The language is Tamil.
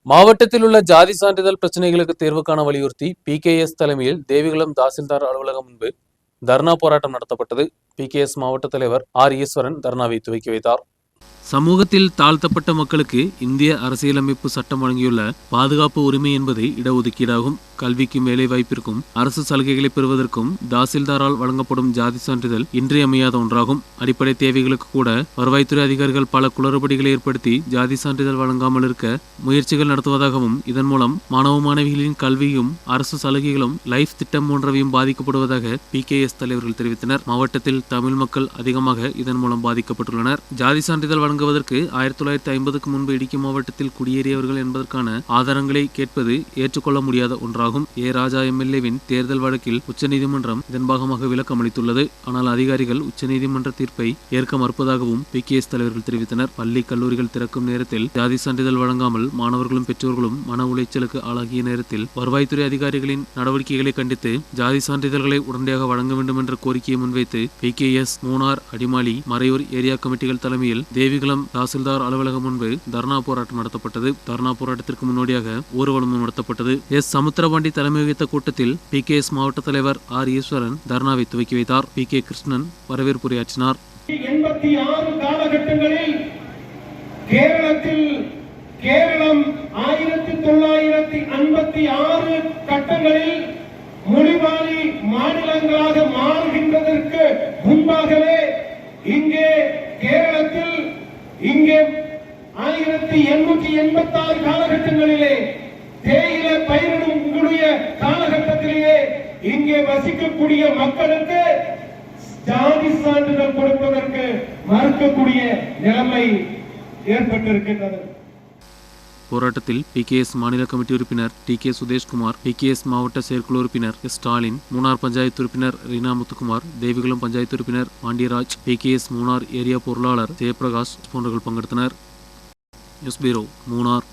மாவட்டத்தில் உள்ள ஜாதி சான்றிதழ் பிரச்சனைகளுக்கு தீர்வு காண வலியுறுத்தி PKS தலைமையில் தேவிகுளம் தாசில்தார் அலுவலகம் முன்பு தர்ணா போராட்டம் நடத்தப்பட்டது. PKS மாவட்ட தலைவர் ஈஸ்வரன் தர்ணாவை துவக்கி வைத்தார். சமூகத்தில் தாழ்த்தப்பட்ட மக்களுக்கு இந்திய அரசியலமைப்பு சட்டம் வழங்கியுள்ள பாதுகாப்பு உரிமை என்பது இடஒதுக்கீடாகும். கல்விக்கும் வேலைவாய்ப்பிற்கும் அரசு சலுகைகளை பெறுவதற்கும் தாசில்தாரால் வழங்கப்படும் ஜாதி சான்றிதழ் இன்றியமையாத ஒன்றாகும். அடிப்படை தேவைகளுக்கு கூட வருவாய்த்துறை அதிகாரிகள் பல குளறுபடிகளை ஏற்படுத்தி ஜாதி சான்றிதழ் வழங்காமல் இருக்க முயற்சிகள் நடத்துவதாகவும், இதன் மூலம் மாணவ மாணவிகளின் கல்வியும் அரசு சலுகைகளும் லைஃப் திட்டம் போன்றவையும் பாதிக்கப்படுவதாக PKS தலைவர்கள் தெரிவித்தனர். மாவட்டத்தில் தமிழ் மக்கள் அதிகமாக இதன் மூலம் பாதிக்கப்பட்டுள்ளனர். ஜாதி சான்றிதழ் வழங்குவதற்கு 1950க்கு முன்பு இடுக்கி மாவட்டத்தில் குடியேறியவர்கள் என்பதற்கான ஆதாரங்களை கேட்பது ஏற்றுக்கொள்ள முடியாத ஒன்றாகும். ராஜா MLAவின் தேர்தல் வழக்கில் உச்சநீதிமன்றம் இதன் பாகமாக விளக்கம் அளித்துள்ளது. ஆனால் அதிகாரிகள் உச்சநீதிமன்ற தீர்ப்பை ஏற்க மறுப்பதாகவும் PKS தலைவர்கள் தெரிவித்தனர். பள்ளி கல்லூரிகள் திறக்கும் நேரத்தில் ஜாதி சான்றிதழ் வழங்காமல் மாணவர்களும் பெற்றோர்களும் மன உளைச்சலுக்கு ஆளாகிய நேரத்தில் வருவாய்த்துறை அதிகாரிகளின் நடவடிக்கைகளை கண்டித்து ஜாதி சான்றிதழ்களை உடனடியாக வழங்க வேண்டும் என்ற கோரிக்கையை முன்வைத்து PKS மூணார், அடிமாலி, மறையூர் ஏரியா கமிட்டிகள் தலைமையில் தேவிகுளம் தாசில்தார் அலுவலகம் முன்பு தர்ணா போராட்டம் நடத்தப்பட்டது. தர்ணா போராட்டத்திற்கு முன்னோடியாக ஊர்வலமும் நடத்தப்பட்டது. சமுத்திரபாண்டி தலைமை வகித்த கூட்டத்தில் PKS மாவட்ட தலைவர் ஈஸ்வரன் தர்ணாவை துவக்கி வைத்தார். PK கிருஷ்ணன் வரவேற்புரையாற்றினார். 86 காலகட்டங்களில் கேரளம் 1956 கட்டங்களில் மொழிவாரி மாநிலங்களாக மாறுகின்றதற்கு முன்பாகவே கேரளத்தில் 1886 காலகட்டங்களிலே தேயிலை பயிரிடக்கூடிய காலகட்டத்திலேயே இங்கே வசிக்கக்கூடிய மக்களுக்கு ஜாதி சான்றிதழ் கொடுப்பதற்கு மறுக்கக்கூடிய நிலைமை ஏற்பட்டிருக்கின்றது. போராட்டத்தில் PKS மாநில கமிட்டி உறுப்பினர் TK சுதேஷ்குமார், PKS மாவட்ட செயற்குழு உறுப்பினர் ஸ்டாலின், மூணார் பஞ்சாயத்து உறுப்பினர் ரீனா முத்துக்குமார், தேவிகுளம் பஞ்சாயத்து உறுப்பினர் பாண்டியராஜ், PKS மூணார் ஏரியா பொருளாளர் ஜெயபிரகாஷ் போன்றவர்கள் பங்கெடுத்தனர். News bureau, Munnar.